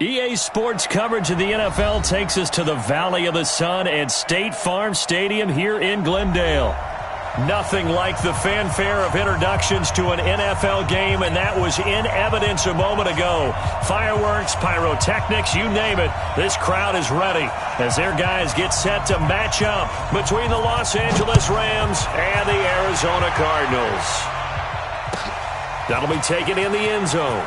EA Sports coverage of the NFL takes us to the Valley of the Sun at State Farm Stadium here in Glendale. Nothing like the fanfare of introductions to an NFL game, and that was in evidence a moment ago. Fireworks, pyrotechnics, you name it, this crowd is ready as their guys get set to match up between the Los Angeles Rams and the Arizona Cardinals. That'll be taken in the end zone.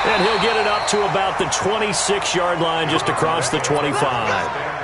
And he'll get it up to about the 26-yard line, just across the 25.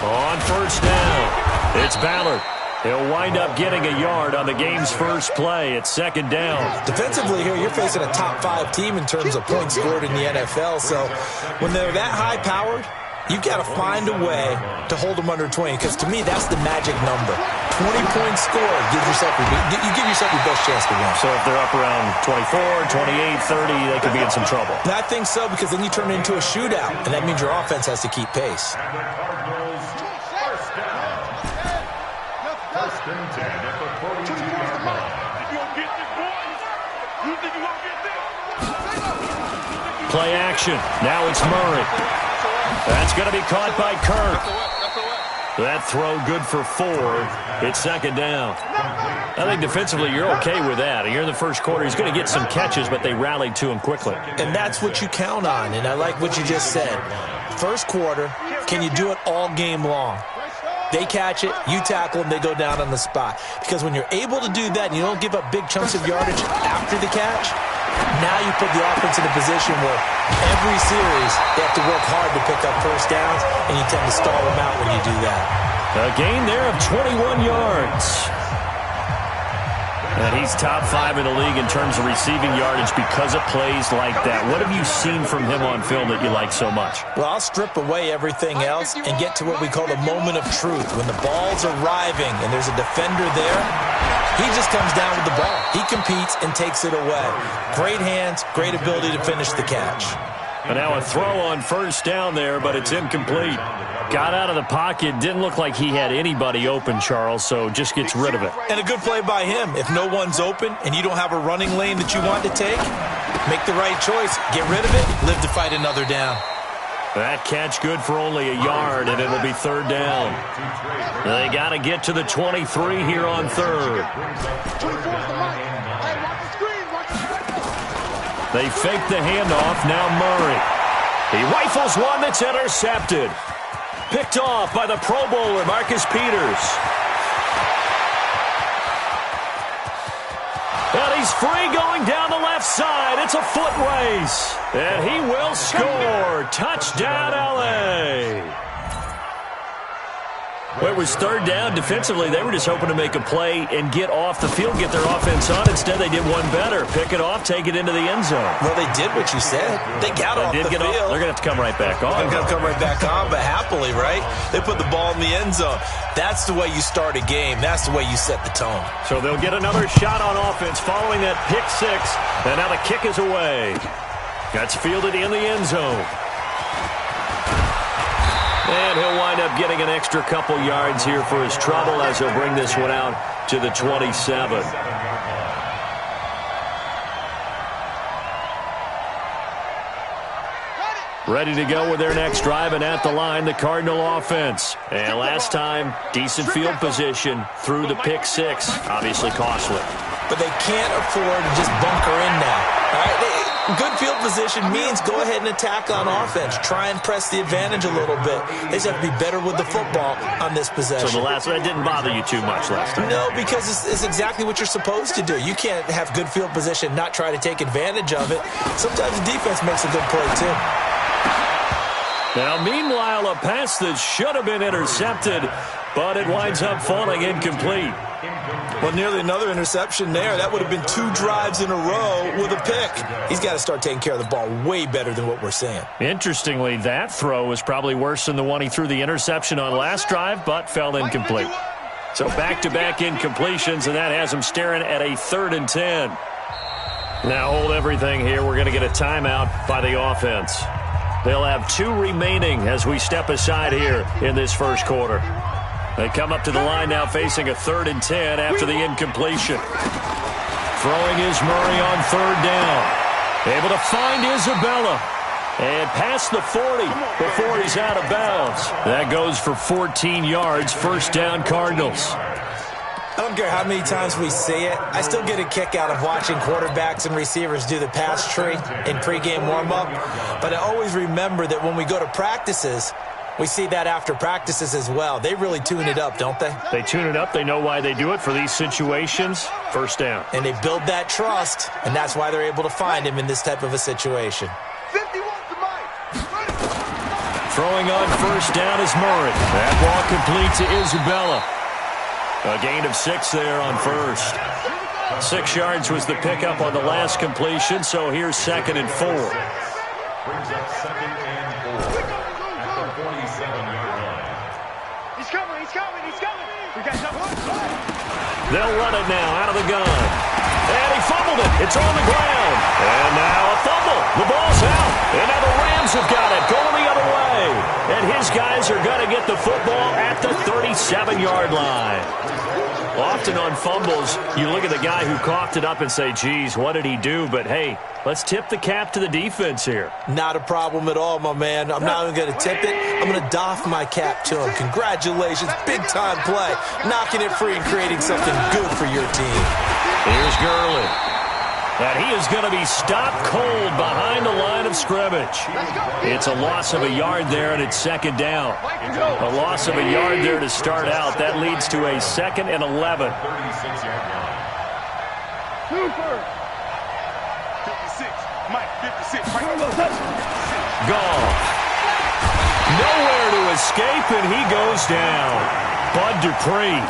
On first down, it's Ballard. He'll wind up getting a yard on the game's first play. It's second down. Defensively here, you're facing a top-5 team in terms of points scored in the NFL. So when they're that high-powered, you've got to find a way to hold them under 20, because to me, that's the magic number. 20 points scored, you give yourself your best chance to win. So if they're up around 24, 28, 30, they could be in some trouble. And I think so, because then you turn it into a shootout, and that means your offense has to keep pace. First and 10 at the 42-yard line. You gonna get this, boys? You think you gonna get this? Play action. Now it's Murray. That's going to be caught by Kirk. That throw good for 4. It's second down. I think defensively you're okay with that. You're in the first quarter. He's going to get some catches, but they rallied to him quickly. And that's what you count on, and I like what you just said. First quarter, can you do it all game long? They catch it, you tackle them, they go down on the spot. Because when you're able to do that and you don't give up big chunks of yardage after the catch, now you put the offense in a position where every series they have to work hard to pick up first downs, and you tend to stall them out when you do that. A gain there of 21 yards. And he's top 5 in the league in terms of receiving yardage because of plays like that. What have you seen from him on film that you like so much? Well, I'll strip away everything else and get to what we call the moment of truth. When the ball's arriving and there's a defender there, he just comes down with the ball. He competes and takes it away. Great hands, great ability to finish the catch. And now a throw on first down there, but it's incomplete. Got out of the pocket. Didn't look like he had anybody open, Charles, so just gets rid of it. And a good play by him. If no one's open and you don't have a running lane that you want to take, make the right choice. Get rid of it. Live to fight another down. That catch good for only a yard, and it'll be third down. They got to get to the 23 here on third. They fake the handoff. Now Murray. He rifles one that's intercepted. Picked off by the Pro Bowler, Marcus Peters. And he's free going down the left side. It's a foot race. And he will score. Touchdown, L.A. Well, it was third down. Defensively, they were just hoping to make a play and get off the field, get their offense on. Instead, they did one better. Pick it off, take it into the end zone. Well, they did what you said. They got off the field. They're going to have to come right back on. They're going to come right back on, but happily, right? They put the ball in the end zone. That's the way you start a game. That's the way you set the tone. So they'll get another shot on offense following that pick 6. And now the kick is away. That's fielded in the end zone. And he'll wind up getting an extra couple yards here for his trouble as he'll bring this one out to the 27. Ready to go with their next drive, and at the line, the Cardinal offense. And last time, decent field position through the pick 6. Obviously costly. But they can't afford to just bunker in now. All right, good field position means go ahead and attack on offense. Try and press the advantage a little bit. They just have to be better with the football on this possession. So the last one didn't bother you too much last time? No, because it's exactly what you're supposed to do. You can't have good field position, not try to take advantage of it. Sometimes the defense makes a good play, too. Now, meanwhile, a pass that should have been intercepted, but it winds up falling incomplete. Well, nearly another interception there. That would have been 2 drives in a row with a pick. He's got to start taking care of the ball way better than what we're seeing. Interestingly, that throw was probably worse than the one he threw the interception on last drive, but fell incomplete. So back-to-back incompletions, and that has him staring at a 3rd and 10. Now hold everything here. We're going to get a timeout by the offense. They'll have 2 remaining as we step aside here in this first quarter. They come up to the line now facing a 3rd and 10 after the incompletion. Throwing is Murray on 3rd down. Able to find Isabella. And past the 40 before he's out of bounds. That goes for 14 yards. First down, Cardinals. I don't care how many times we see it. I still get a kick out of watching quarterbacks and receivers do the pass tree in pregame warm-up. But I always remember that when we go to practices, we see that after practices as well. They really tune it up, don't they? They tune it up. They know why they do it for these situations. First down. And they build that trust, and that's why they're able to find him in this type of a situation. Throwing on first down is Murray. That ball complete to Isabella. A gain of 6 there on first. 6 yards was the pickup on the last completion, so here's 2nd and 4. Brings up 2nd and 4 at the 47-yard line. He's coming. We got something. They'll run it now out of the gun. And he fumbled it. It's on the ground. And now a fumble. The ball's out. And now the Rams have got it going the other way. And his guys are going to get the football at the 37-yard line. Often on fumbles, you look at the guy who coughed it up and say, geez, what did he do? But, hey, let's tip the cap to the defense here. Not a problem at all, my man. I'm not even going to tip it. I'm going to doff my cap to him. Congratulations. Big-time play. Knocking it free and creating something good for your team. Here's Gurley. And he is going to be stopped cold behind the line of scrimmage. It's a loss of a yard there, and it's 2nd down. A loss of a yard there to start out. That leads to a 2nd and 11. 36-yard line. Super. 56. Mike, 56. Goff. Nowhere to escape, and he goes down. Bud Dupree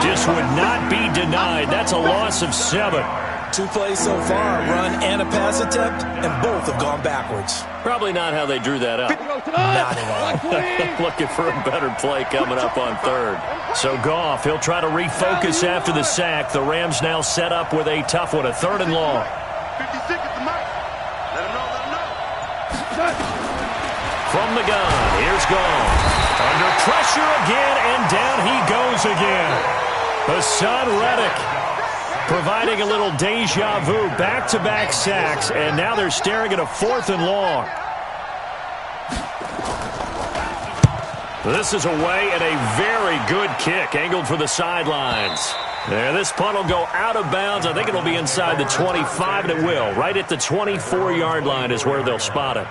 just would not be denied. That's a loss of 7. 2 plays so far, a run and a pass attempt, and both have gone backwards. Probably not how they drew that up. Not at all. Looking for a better play coming up on 3rd. So Goff, he'll try to refocus after the sack. The Rams now set up with a tough one, a 3rd and long. 56 at the mic. Let him know. From the gun, here's Goff. Under pressure again, and down he goes again. Hassan Reddick providing a little deja vu, back-to-back sacks, and now they're staring at a 4th and long. This is away and a very good kick, angled for the sidelines. And this punt will go out of bounds. I think it'll be inside the 25, and it will. Right at the 24-yard line is where they'll spot it.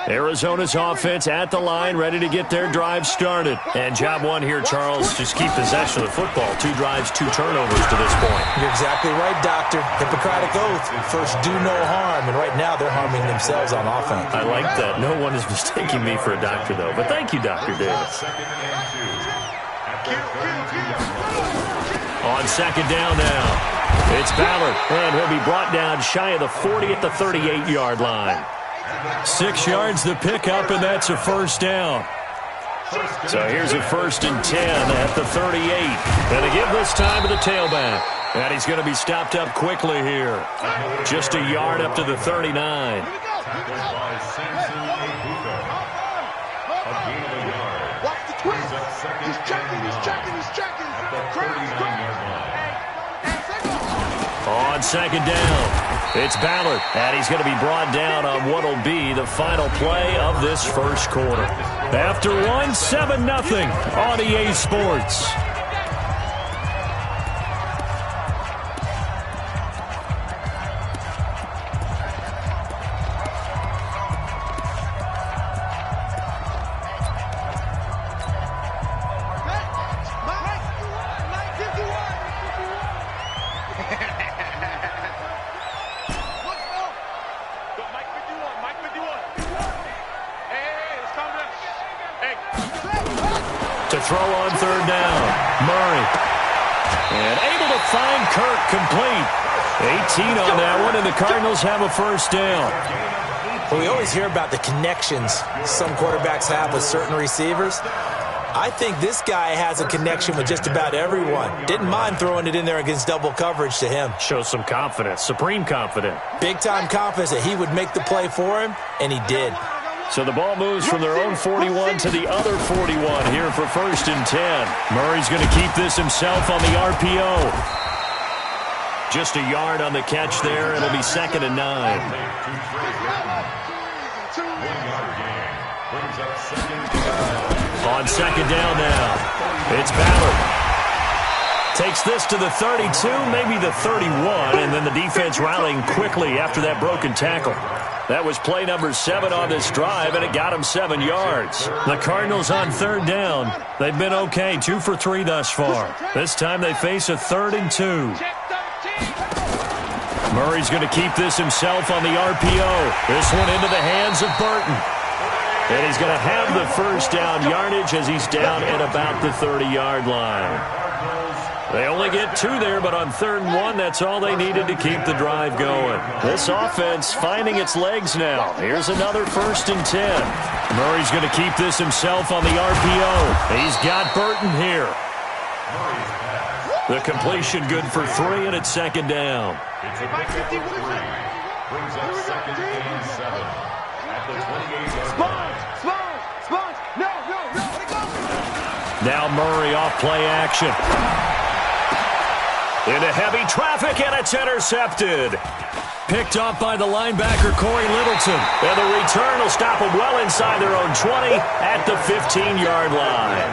Arizona's offense at the line, ready to get their drive started. And job one here, Charles, just keep possession of the football. 2 drives, 2 turnovers to this point. You're exactly right, Doctor. Hippocratic oath. First, do no harm. And right now, they're harming themselves on offense. I like that. No one is mistaking me for a doctor, though. But thank you, Dr. Davis. 2nd and 2. On 2nd down now, it's Ballard. And he'll be brought down shy of the 40 at the 38-yard line. 6 yards the pickup, and that's a first down. So here's a 1st and 10 at the 38. And they give this time to the tailback. And he's going to be stopped up quickly here. Just a yard up to the 39. Watch the twist. He's checking. At the 39-yard line. On 2nd down, it's Ballard, and he's going to be brought down on what will be the final play of this first quarter. After one, 7-0 on EA Sports. find Kirk complete. 18 on that one, and the Cardinals have a first down. Well, we always hear about the connections some quarterbacks have with certain receivers. I think this guy has a connection with just about everyone. Didn't mind throwing it in there against double coverage to him. Shows some confidence, supreme confidence. Big-time confidence that he would make the play for him, and he did. So the ball moves from their own 41 to the other 41 here for 1st and 10. Murray's going to keep this himself on the RPO. Just a yard on the catch there. It'll be 2nd and 9. On 2nd down now, it's Ballard. Takes this to the 32, maybe the 31, and then the defense rallying quickly after that broken tackle. That was play number 7 on this drive, and it got him 7 yards. The Cardinals on 3rd down. They've been okay, 2 for 3 thus far. This time they face a 3rd and 2. Murray's going to keep this himself on the RPO. This one into the hands of Burton. And he's going to have the first down yardage as he's down at about the 30-yard line. They only get 2 there, but on 3rd and 1, that's all they needed to keep the drive going. This offense finding its legs now. Here's another 1st and 10. Murray's going to keep this himself on the RPO. He's got Burton here. The completion good for 3, and it's 2nd down. It's a big three. Brings up 2nd and 7 at the 28-yard line. Now Murray off play action. Into heavy traffic, and it's intercepted. Picked up by the linebacker, Corey Littleton. And the return will stop them well inside their own 20 at the 15-yard line.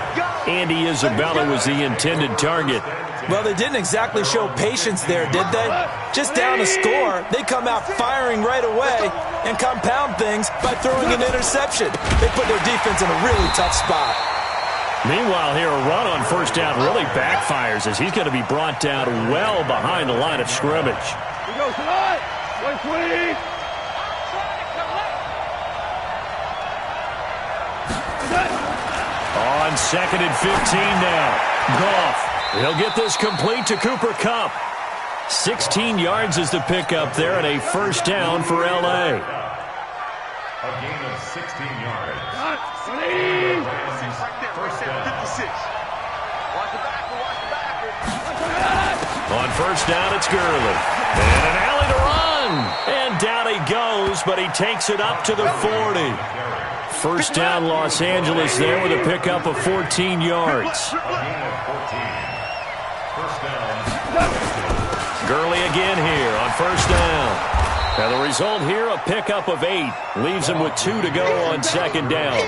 Andy Isabella was the intended target. Well, they didn't exactly show patience there, did they? Just down a score, they come out firing right away and compound things by throwing an interception. They put their defense in a really tough spot. Meanwhile, here a run on 1st down really backfires as he's going to be brought down well behind the line of scrimmage. Here goes tonight. 120. On 2nd and 15 now. Goff. He'll get this complete to Cooper Kupp. 16 yards is the pickup there, and a first down for L.A. A gain of 16 yards. 180. First down. 56. Watch the back. On 1st down, it's Gurley. And an alley to run. And down he goes, but he takes it up to the 40. First down, Los Angeles there with a pickup of 14 yards. A gain of 14. First down. Gurley again here on 1st down. Now the result here, a pickup of 8. Leaves him with 2 to go on 2nd down.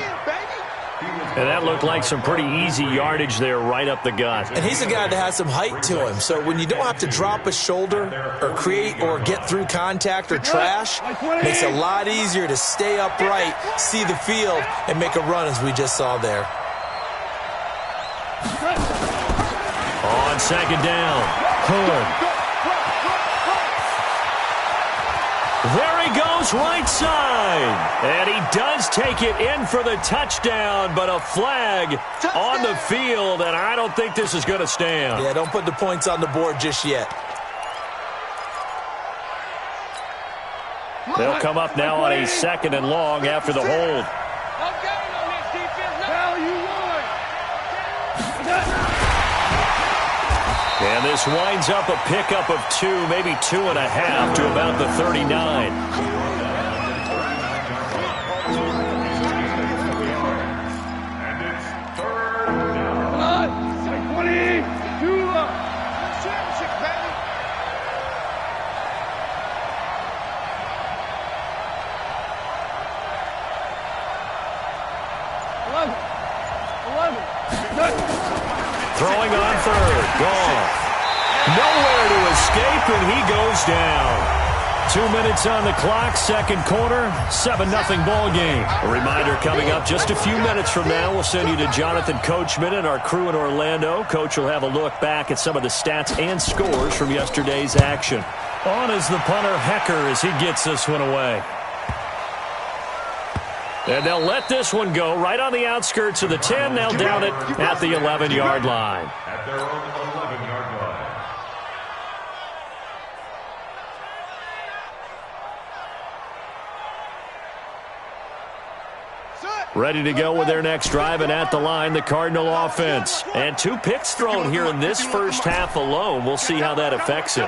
And that looked like some pretty easy yardage there right up the gut. And he's a guy that has some height to him. So when you don't have to drop a shoulder or create or get through contact or trash, it makes it a lot easier to stay upright, see the field, and make a run as we just saw there. On 2nd down, Hood. There he goes, right side. And he does take it in for the touchdown, but a flag on the field, and I don't think this is going to stand. Yeah, don't put the points on the board just yet. They'll come up now on a 2nd and long after the hold. And this winds up a pickup of 2, maybe 2.5 to about the 39. And it's 3rd down. 20. 2 up. Throwing on 3rd. Goff. Nowhere to escape, and he goes down. 2 minutes on the clock, 2nd quarter, 7-0 ball game. A reminder coming up just a few minutes from now, we'll send you to Jonathan Coachman and our crew in Orlando. Coach will have a look back at some of the stats and scores from yesterday's action. On is the punter, Hecker, as he gets this one away. And they'll let this one go right on the outskirts of the 10. They'll down it at the 11-yard line. At their own 11-yard line. Ready to go with their next drive, and at the line, the Cardinal offense. And 2 picks thrown here in this first half alone. We'll see how that affects him.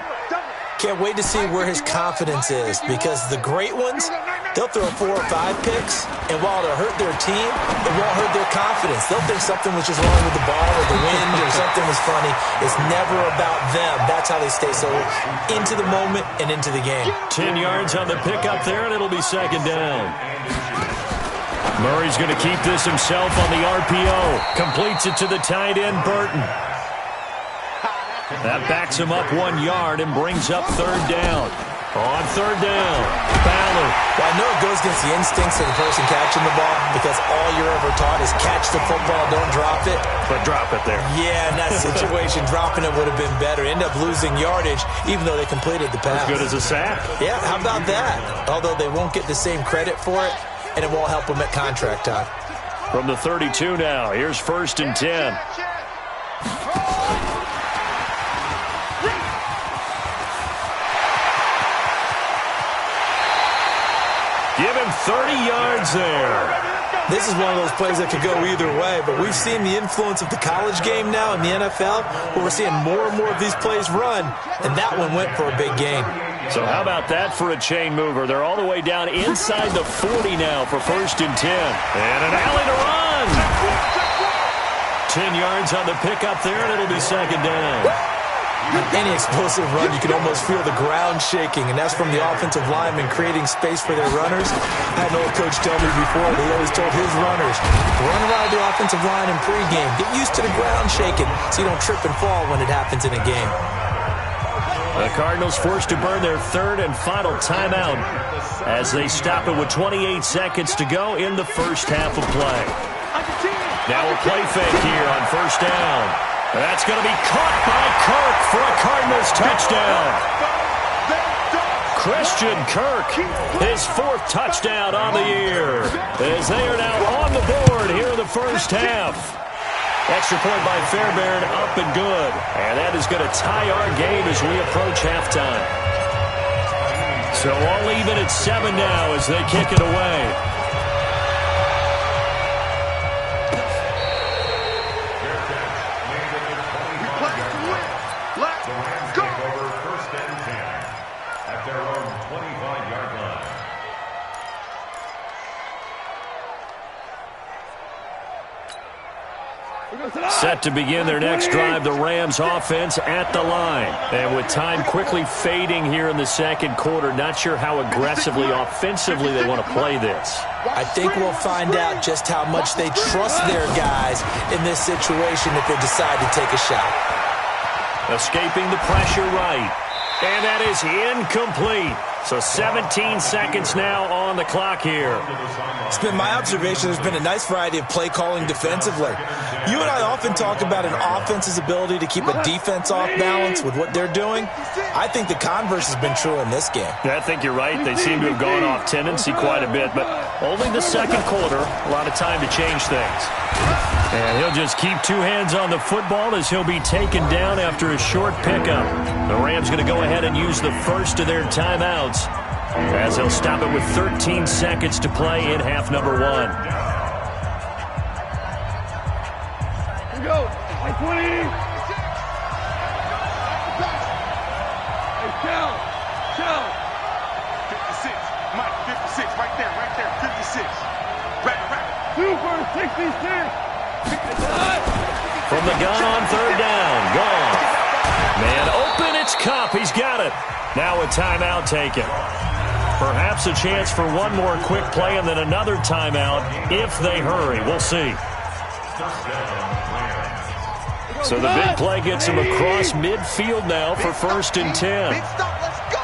Can't wait to see where his confidence is, because the great ones, they'll throw 4 or 5 picks, and while it'll hurt their team, it won't hurt their confidence. They'll think something was just wrong with the ball or the wind or something was funny. It's never about them. That's how they stay so into the moment and into the game. 10 yards on the pickup there, and it'll be second down. Murray's going to keep this himself on the RPO. Completes it to the tight end, Burton. That backs him up 1 yard and brings up third down. On third down, Ballard. Well, I know it goes against the instincts of the person catching the ball, because all you're ever taught is catch the football, don't drop it. But drop it there. Yeah, in that situation, dropping it would have been better. End up losing yardage, even though they completed the pass. As good as a sack. Yeah, how about that? Although they won't get the same credit for it, and it won't help them at contract time. From the 32 now, here's 1st and 10. Give him 30 yards there. This is one of those plays that could go either way, but we've seen the influence of the college game now in the NFL, where we're seeing more and more of these plays run, and that one went for a big gain. So how about that for a chain mover? They're all the way down inside the 40 now for 1st and 10. And an alley to run. 10 yards on the pickup there, and it'll be second down. Any explosive run, you can almost feel the ground shaking, and that's from the offensive linemen creating space for their runners. I had an old coach tell me before, he always told his runners, run around the offensive line in pregame. Get used to the ground shaking so you don't trip and fall when it happens in a game. The Cardinals forced to burn their 3rd and final timeout as they stop it with 28 seconds to go in the first half of play. Now a play fake here on 1st down. That's going to be caught by Kirk for a Cardinals touchdown. Christian Kirk, his 4th touchdown on the year, as they are now on the board here in the first half. Extra point by Fairbairn, up and good. And that is going to tie our game as we approach halftime. So all even at 7 now as they kick it away. Set to begin their next drive, the Rams offense at the line. And with time quickly fading here in the second quarter, not sure how aggressively, offensively they want to play this. I think we'll find out just how much they trust their guys in this situation if they decide to take a shot. Escaping the pressure right. And that is incomplete. So 17 seconds now on the clock here. It's been my observation there's been a nice variety of play calling defensively. You and I often talk about an offense's ability to keep a defense off balance with what they're doing. I think the converse has been true in this game. Yeah, I think you're right. They seem to have gone off tendency quite a bit, but only the second quarter, a lot of time to change things. And he'll just keep 2 hands on the football as he'll be taken down after a short pickup. The Rams going to go ahead and use the first of their timeouts as they'll stop it with 13 seconds to play in half number 1. Here we go. 20. Hey, Shell. 56. Mike, 56. Right there. 56. Right. 2 for 66. From the gun on third down. Gone. Man open, it's Kupp. He's got it. Now a timeout taken. Perhaps a chance for one more quick play and then another timeout if they hurry. We'll see. So the big play gets him across midfield now for 1st and 10. Big stop, let's go.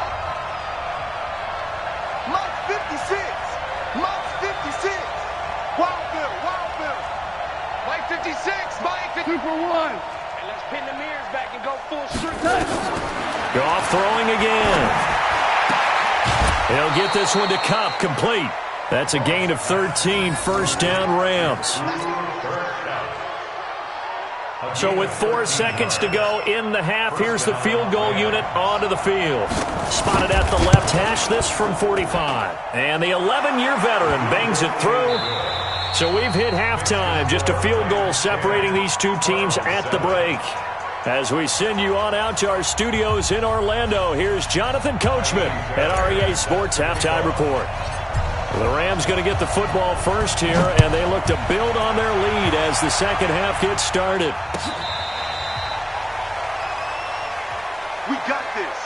Mike 56. Mike 56. Wild Bill. Mike 56. Mike 56. 2 for 1. And let's pin the mirrors back and go full street. Goff throwing again. He'll get this one to Kupp, complete. That's a gain of 13, 1st down Rams. So with 4 seconds to go in the half, here's the field goal unit onto the field. Spotted at the left hash, this from 45. And the 11-year veteran bangs it through. So we've hit halftime, just a field goal separating these two teams at the break. As we send you on out to our studios in Orlando, here's Jonathan Coachman at REA Sports Halftime Report. The Rams going to get the football first here, and they look to build on their lead as the second half gets started. We got this.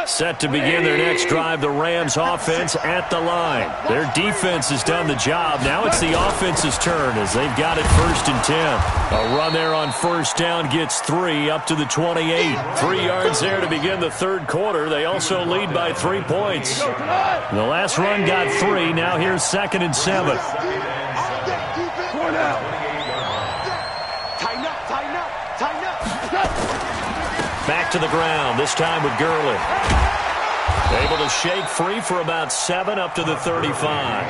Set to begin their next drive, the Rams offense at the line. Their defense has done the job. Now it's the offense's turn as they've got it 1st and 10. A run there on first down gets 3 up to the 28. 3 yards there to begin the third quarter. They also lead by 3 points. The last run got 3. Now here's 2nd and 7. Back to the ground, this time with Gurley. Able to shake free for about 7 up to the 35.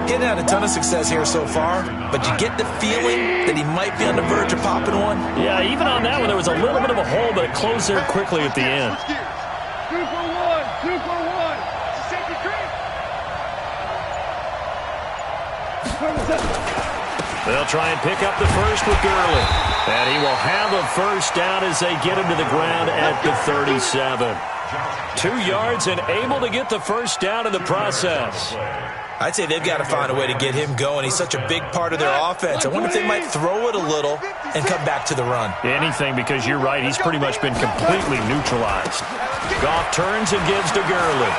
Getting had a ton of success here so far, but you get the feeling that he might be on the verge of popping one. Yeah, even on that one, there was a little bit of a hole, but it closed there quickly at the end. 2 for 1, 2 for 1. They'll try and pick up the first with Gurley. And he will have a first down as they get him to the ground at the 37. 2 yards and able to get the first down in the process. I'd say they've got to find a way to get him going. He's such a big part of their offense. I wonder if they might throw it a little and come back to the run. Anything, because you're right, he's pretty much been completely neutralized. Goff turns and gives to Gurley.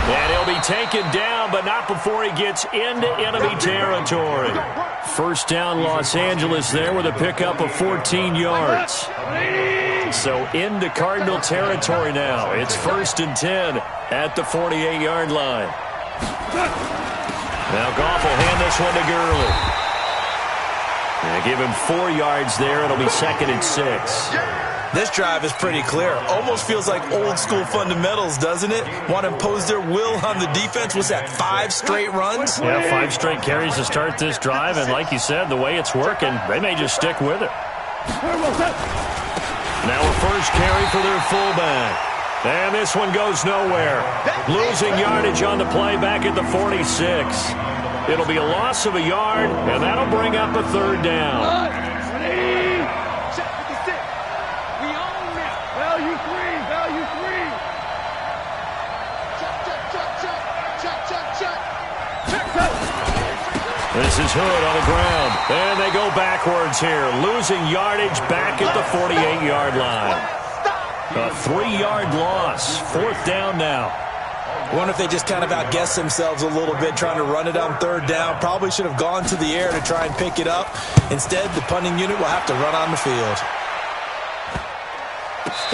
And he'll be taken down, but not before he gets into enemy territory. First down, Los Angeles there with a pickup of 14 yards. So into Cardinal territory now. It's 1st and 10 at the 48-yard line. Now Goff will hand this one to Gurley. And give him 4 yards there. It'll be 2nd and 6. This drive is pretty clear. Almost feels like old school fundamentals, doesn't it? Want to impose their will on the defense. What's that, 5 straight runs? Yeah, 5 straight carries to start this drive. And like you said, the way it's working, they may just stick with it. Now a first carry for their fullback. And this one goes nowhere. Losing yardage on the play back at the 46. It'll be a loss of a yard, and that'll bring up a 3rd down. This is Hood on the ground, and they go backwards here, losing yardage back at the 48-yard line. A 3-yard loss, 4th down now. I wonder if they just kind of outguessed themselves a little bit trying to run it on 3rd down. Probably should have gone to the air to try and pick it up. Instead, the punting unit will have to run on the field.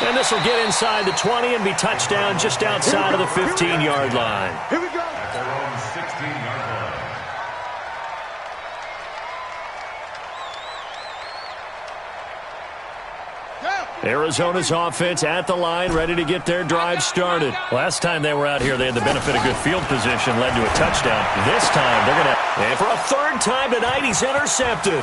And this will get inside the 20 and be touchdown just outside of the 15-yard line. Here we go. At their own 16-yard line. Arizona's offense at the line, ready to get their drive started. Last time they were out here, they had the benefit of good field position, led to a touchdown. This time, they're going to... And for a 3rd time tonight, he's intercepted.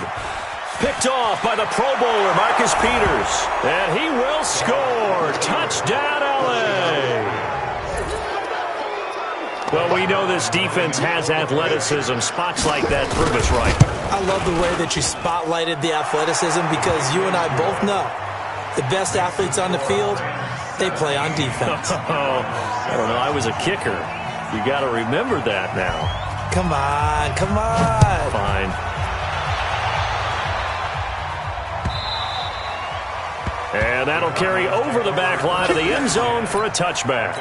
Picked off by the Pro Bowler, Marcus Peters. And he will score. Touchdown, L.A. Well, we know this defense has athleticism. Spots like that prove us right. I love the way that you spotlighted the athleticism because you and I both know the best athletes on the field, they play on defense. I don't know. I was a kicker. You got to remember that now. Come on, come on. Fine. And that'll carry over the back line of the end zone for a touchback.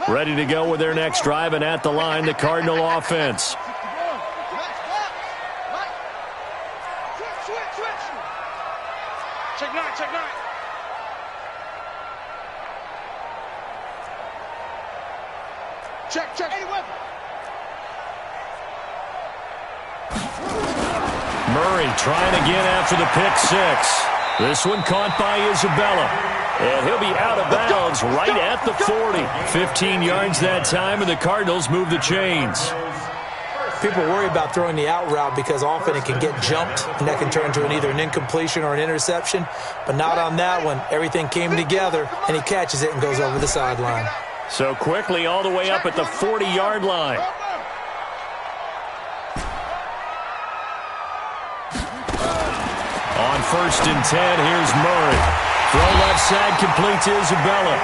Ready to go with their next drive, and at the line, the Cardinal offense. Check 9, check 9. Check. Any weapon. Murray trying again after the pick 6. This one caught by Isabella. And he'll be out of bounds right at the 40. 15 yards that time, and the Cardinals move the chains. People worry about throwing the out route because often it can get jumped, and that can turn into either an incompletion or an interception. But not on that one. Everything came together, and he catches it and goes over the sideline. So quickly all the way up at the 40-yard line. On 1st and 10, here's Murray. Throw left side, complete to Isabella.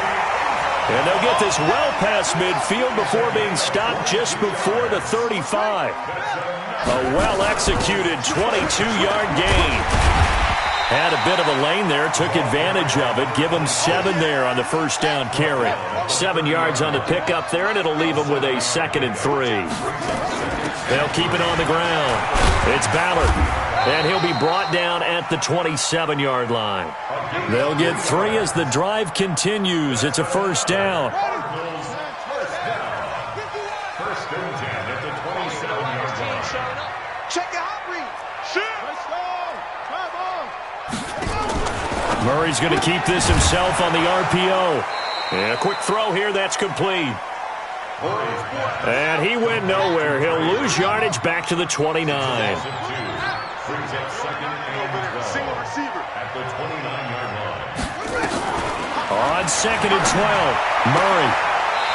And they'll get this well past midfield before being stopped just before the 35. A well-executed 22-yard gain. Had a bit of a lane there, took advantage of it. Give him 7 there on the first down carry. 7 yards on the pickup there, and it'll leave him with a 2nd and 3. They'll keep it on the ground. It's Ballard. And he'll be brought down at the 27-yard line. They'll get 3 as the drive continues. It's a first down. First and 10 at the 27-yard line. Check it out, Reed. Shoot. Murray's going to keep this himself on the RPO. And a quick throw here, that's complete. And he went nowhere. He'll lose yardage back to the 29. Brings up 2nd and 12. Single receiver. At the 29-yard line. On 2nd and 12, Murray.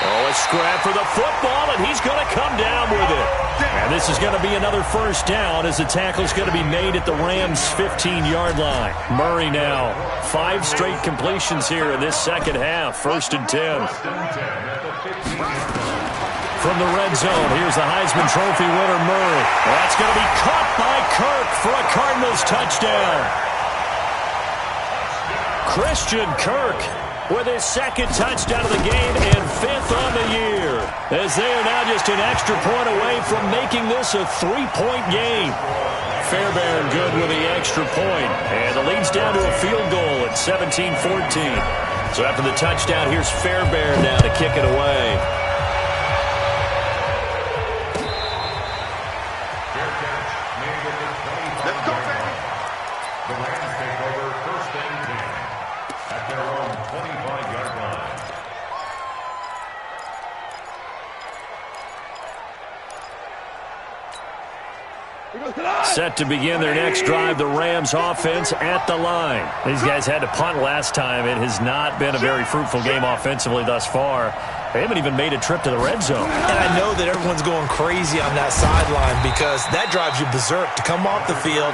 Oh, a scrap for the football, and he's going to come down with it. And this is going to be another first down as the tackle's going to be made at the Rams' 15-yard line. Murray now, 5 straight completions here in this second half. 1st and 10. From the red zone, here's the Heisman Trophy winner, Murray. That's going to be caught by Kirk for a Cardinals touchdown. Christian Kirk with his 2nd touchdown of the game and 5th on the year, as they are now just an extra point away from making this a 3-point game. Fairbairn good with the extra point, and the lead's down to a field goal at 17-14. So after the touchdown, here's Fairbairn now to kick it away. Let's go, baby. The Rams take over 1st and 10 at their own 25-yard line. Set to begin their next drive, the Rams offense at the line. These guys had to punt last time. It has not been a very fruitful game offensively thus far. They haven't even made a trip to the red zone. And I know that everyone's going crazy on that sideline because that drives you berserk to come off the field,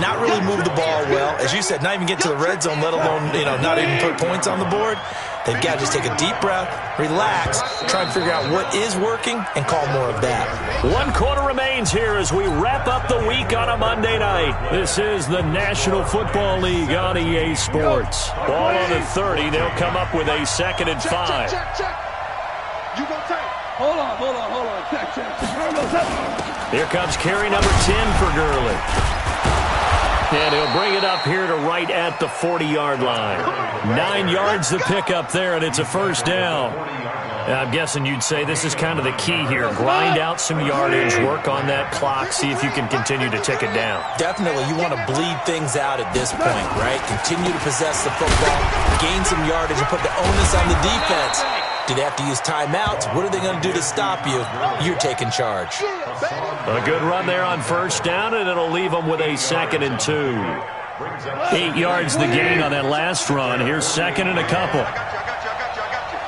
not really move the ball well. As you said, not even get to the red zone, let alone, not even put points on the board. They've got to just take a deep breath, relax, try and figure out what is working, and call more of that. 1 quarter remains here as we wrap up the week on a Monday night. This is the National Football League on EA Sports. Ball on the 30. They'll come up with a 2nd and 5. Check. You go take. Hold on. Check. Here comes carry number 10 for Gurley. And he'll bring it up here to right at the 40-yard line. 9 yards to pick up there, and it's a first down. I'm guessing you'd say this is kind of the key here. Grind out some yardage, work on that clock, see if you can continue to tick it down. Definitely, you want to bleed things out at this point, right? Continue to possess the football, gain some yardage, and put the onus on the defense. Do they have to use timeouts? What are they going to do to stop you? You're taking charge. A good run there on first down, and it'll leave them with a 2nd and 2. 8 yards the gain on that last run. Here's 2nd and a couple. I got you.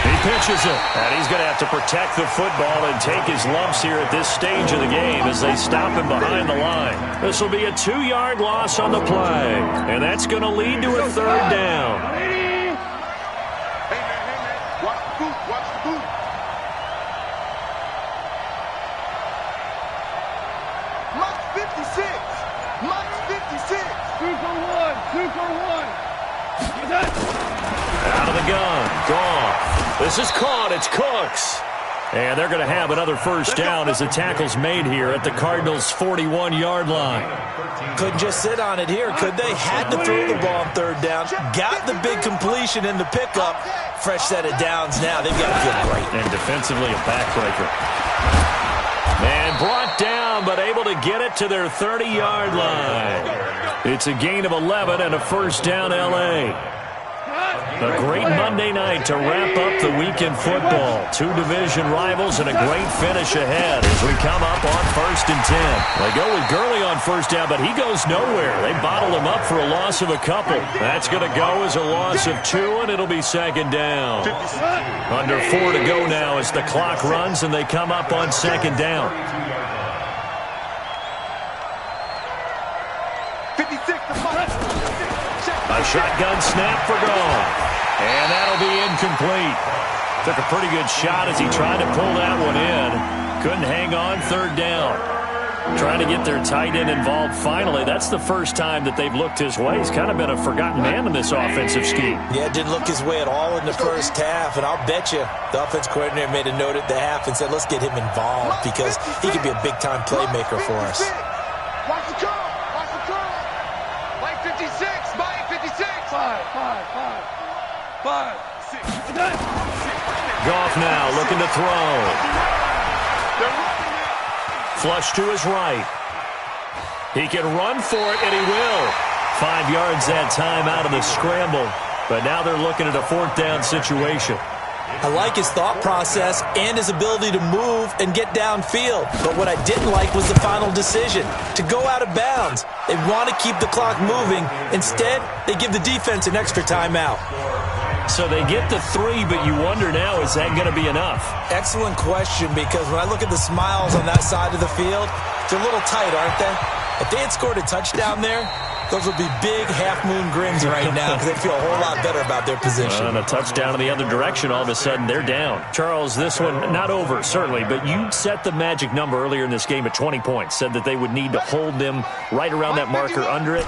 He pitches it, and he's going to have to protect the football and take his lumps here at this stage of the game as they stop him behind the line. This will be a 2-yard loss on the play, and that's going to lead to a 3rd down. Hey, man. Watch the boot. Mike 56. 2 for 1. Out of the gun. Gone. This is caught. It's Cooks. And they're going to have another first down as the tackle's made here at the Cardinals' 41-yard line. Couldn't just sit on it here, could they? Had to throw the ball on 3rd down. Got the big completion in the pickup. Fresh set of downs now. They've got to feel great. And defensively, a backbreaker. And brought down, but able to get it to their 30-yard line. It's a gain of 11 and a first down, L.A. A great Monday night to wrap up the week in football. Two division rivals and a great finish ahead as we come up on 1st and 10. They go with Gurley on first down, but he goes nowhere. They bottle him up for a loss of a couple. That's going to go as a loss of 2, and it'll be 2nd down. Under 4 to go now as the clock runs, and they come up on 2nd down. 56 to 5. A shotgun snap for gone. And that'll be incomplete. Took a pretty good shot as he tried to pull that one in. Couldn't hang on 3rd down. Trying to get their tight end involved finally. That's the first time that they've looked his way. He's kind of been a forgotten man in this offensive scheme. Yeah, didn't look his way at all in the first half. And I'll bet you the offense coordinator made a note at the half and said, let's get him involved because he could be a big-time playmaker for us. Watch the curl. Watch the curl. Mike 56. Mike 56. 5, 6. Goff now looking to throw. Flush to his right. He can run for it, and he will. 5 yards that time out of the scramble. But now they're looking at a 4th down situation. I like his thought process and his ability to move and get downfield. But what I didn't like was the final decision, to go out of bounds. They want to keep the clock moving. Instead, they give the defense an extra timeout. So they get the 3, but you wonder now, is that going to be enough? Excellent question, because when I look at the smiles on that side of the field, they're a little tight, aren't they? If they had scored a touchdown there, those would be big half-moon grins right now because they feel a whole lot better about their position. And a touchdown in the other direction, all of a sudden they're down. Charles, this one, not over, certainly, but you set the magic number earlier in this game at 20 points, said that they would need to hold them right around that marker under it.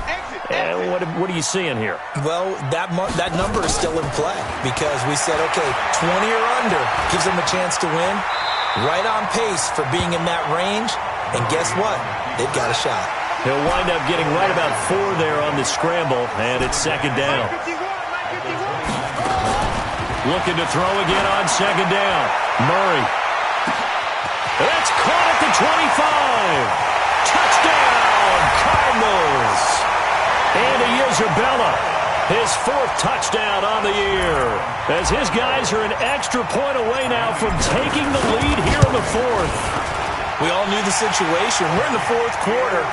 What are you seeing here? Well, that number is still in play because we said, okay, 20 or under gives them a chance to win. Right on pace for being in that range. And guess what? They've got a shot. He'll wind up getting right about 4 there on the scramble, and it's 2nd down. Looking to throw again on 2nd down. Murray. That's caught at the 25. Touchdown, Cardinals. Andy Isabella, his 4th touchdown on the year. As his guys are an extra point away now from taking the lead here in the 4th. We all knew the situation. We're in the 4th quarter.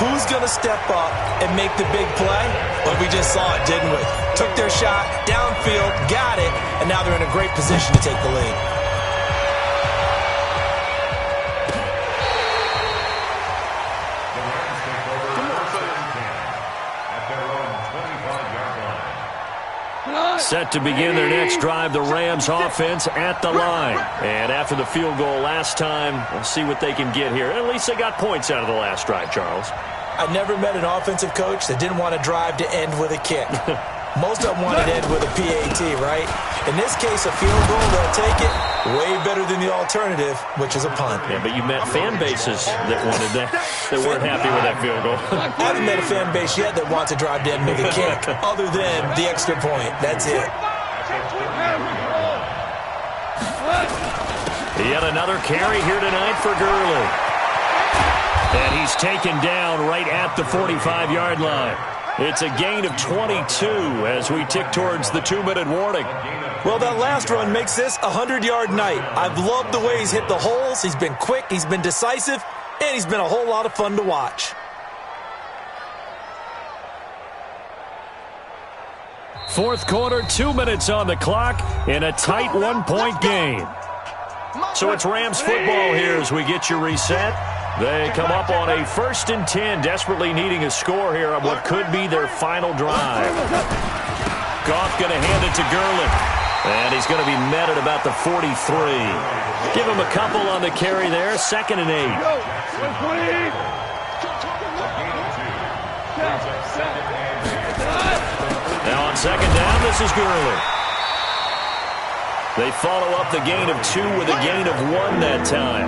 Who's going to step up and make the big play? Well, we just saw it, didn't we? Took their shot, downfield, got it, and now they're in a great position to take the lead. Set to begin their next drive, the Rams offense at the line. And after the field goal last time, we'll see what they can get here. At least they got points out of the last drive, Charles. I never met an offensive coach that didn't want to drive to end with a kick. Most of them want to end with a PAT, right? In this case, a field goal, they'll take it. Way better than the alternative, which is a punt. Yeah, but you met fan bases that wanted that weren't happy with that field goal. I haven't met a fan base yet that wants to drive to end with a kick, other than the extra point. That's it. Yet another carry here tonight for Gurley. And he's taken down right at the 45-yard line. It's a gain of 22 as we tick towards the 2-minute warning. Well, that last run makes this a 100-yard night. I've loved the way he's hit the holes. He's been quick, he's been decisive, and he's been a whole lot of fun to watch. Fourth quarter, 2 minutes on the clock in a tight 1-point game. So it's Rams football here as we get you reset. They come up on a 1st and 10, desperately needing a score here on what could be their final drive. Goff going to hand it to Gurley. And he's going to be met at about the 43. Give him a couple on the carry there. 2nd and 8. Now on 2nd down, this is Gurley. They follow up the gain of 2 with a gain of 1 that time.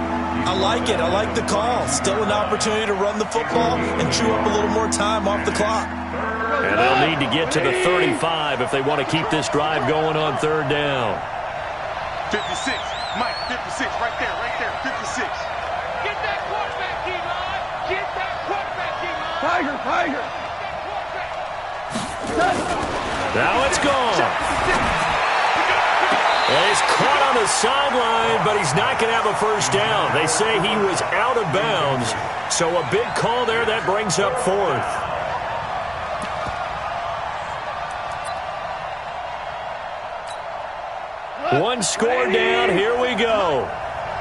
I like it. I like the call. Still an opportunity to run the football and chew up a little more time off the clock. And they'll need to get to the 35 if they want to keep this drive going on 3rd down. 56. Mike, 56. Right there. 56. Get that quarterback, Eli. Get that quarterback, Eli. Tiger. Now it's gone. And he's caught on the sideline, but he's not going to have a first down. They say he was out of bounds. So a big call there that brings up fourth. One score down. Here we go.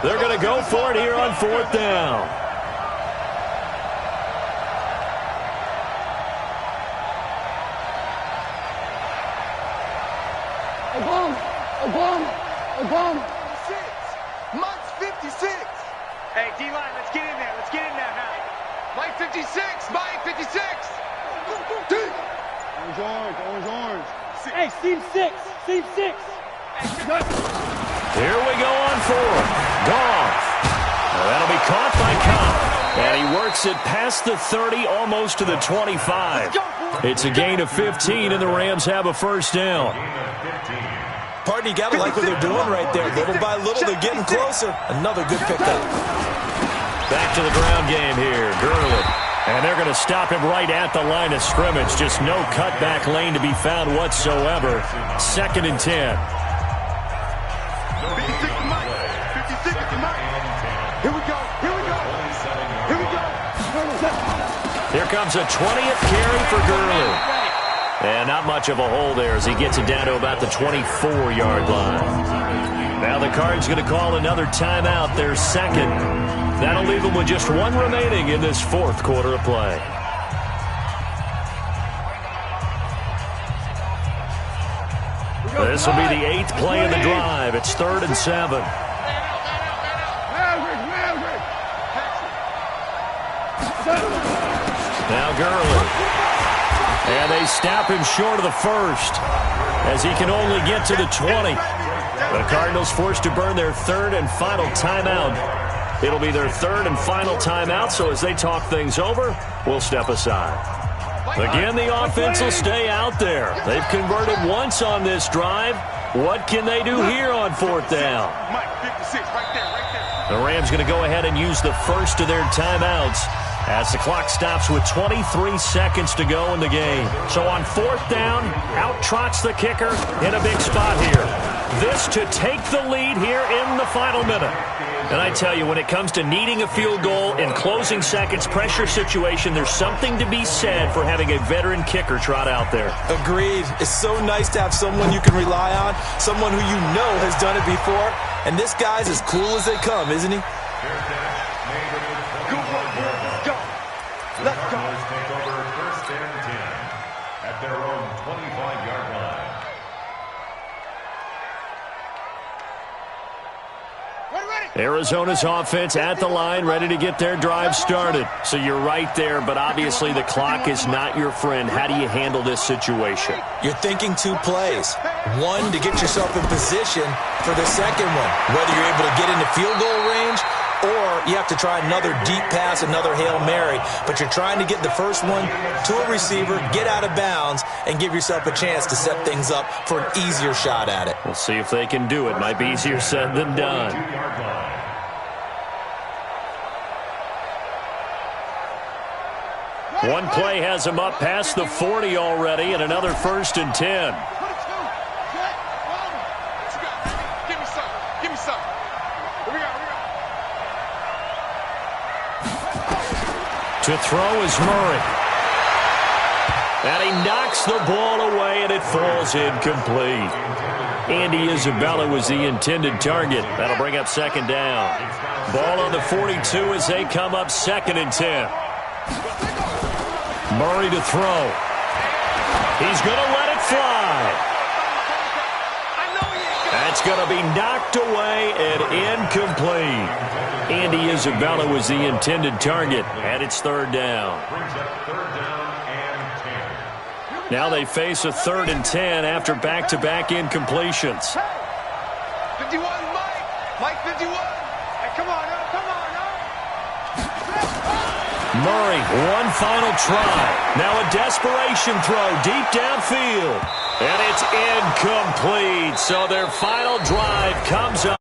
They're going to go for it here on fourth down. Mike's 56. Hey, D-line, let's get in there. Let's get in there now. Mike 56. Mike 56. Orange. Hey, seam 6. Seam 6. Here we go on fourth. Gone. That'll be caught by Cobb. And he works it past the 30, almost to the 25. It's a gain of 15, and the Rams have a first down. Partner, you got to like what they're doing right there. Little by little, they're getting closer. Another good pickup. Back to the ground game here. Gurley. And they're going to stop him right at the line of scrimmage. Just no cutback lane to be found whatsoever. 2nd and 10. 56 to Mike. 56 to Mike. Here we go. Here comes a 20th carry for Gurley. And not much of a hole there as he gets it down to about the 24-yard line. Now the Cards going to call another timeout, their second. That'll leave them with just one remaining in this fourth quarter of play. This will be the 8th play of the drive. It's 3rd and 7. Now Gurley. And they stop him short of the first as he can only get to the 20. The Cardinals forced to burn their 3rd and final timeout. It'll be their 3rd and final timeout, so as they talk things over, we'll step aside. Again, the offense will stay out there. They've converted once on this drive. What can they do here on 4th down? Mike 56 right there. The Rams going to go ahead and use the first of their timeouts as the clock stops with 23 seconds to go in the game. So on 4th down, out trots the kicker in a big spot here. This to take the lead here in the final minute. And I tell you, when it comes to needing a field goal in closing seconds, pressure situation, there's something to be said for having a veteran kicker trot out there. Agreed. It's so nice to have someone you can rely on, someone who you know has done it before. And this guy's as cool as they come, isn't he? Let's go. Take over 1st and 10 at their own 25-yard line. Arizona's offense at the line, ready to get their drive started. So you're right there, but obviously the clock is not your friend. How do you handle this situation? You're thinking 2 plays. One, to get yourself in position for the second one, whether you're able to get into field goal range or you have to try another deep pass, another Hail Mary. But you're trying to get the first one to a receiver, get out of bounds, and give yourself a chance to set things up for an easier shot at it. We'll see if they can do it. Might be easier said than done. One play has him up past the 40 already, and another 1st and 10. Give me some. Here we go. To throw is Murray. And he knocks the ball away, and it falls incomplete. Andy Isabella was the intended target. That'll bring up 2nd down. Ball on the 42 as they come up 2nd and 10. Murray to throw. He's going to let it fly. That's going to be knocked away and incomplete. Andy Isabella was the intended target, and it's 3rd down. Now they face a 3rd and 10 after back-to-back incompletions. 51, Mike 51. Hey, come on, now. Murray, one final try. Now a desperation throw deep downfield. And it's incomplete. So their final drive comes up.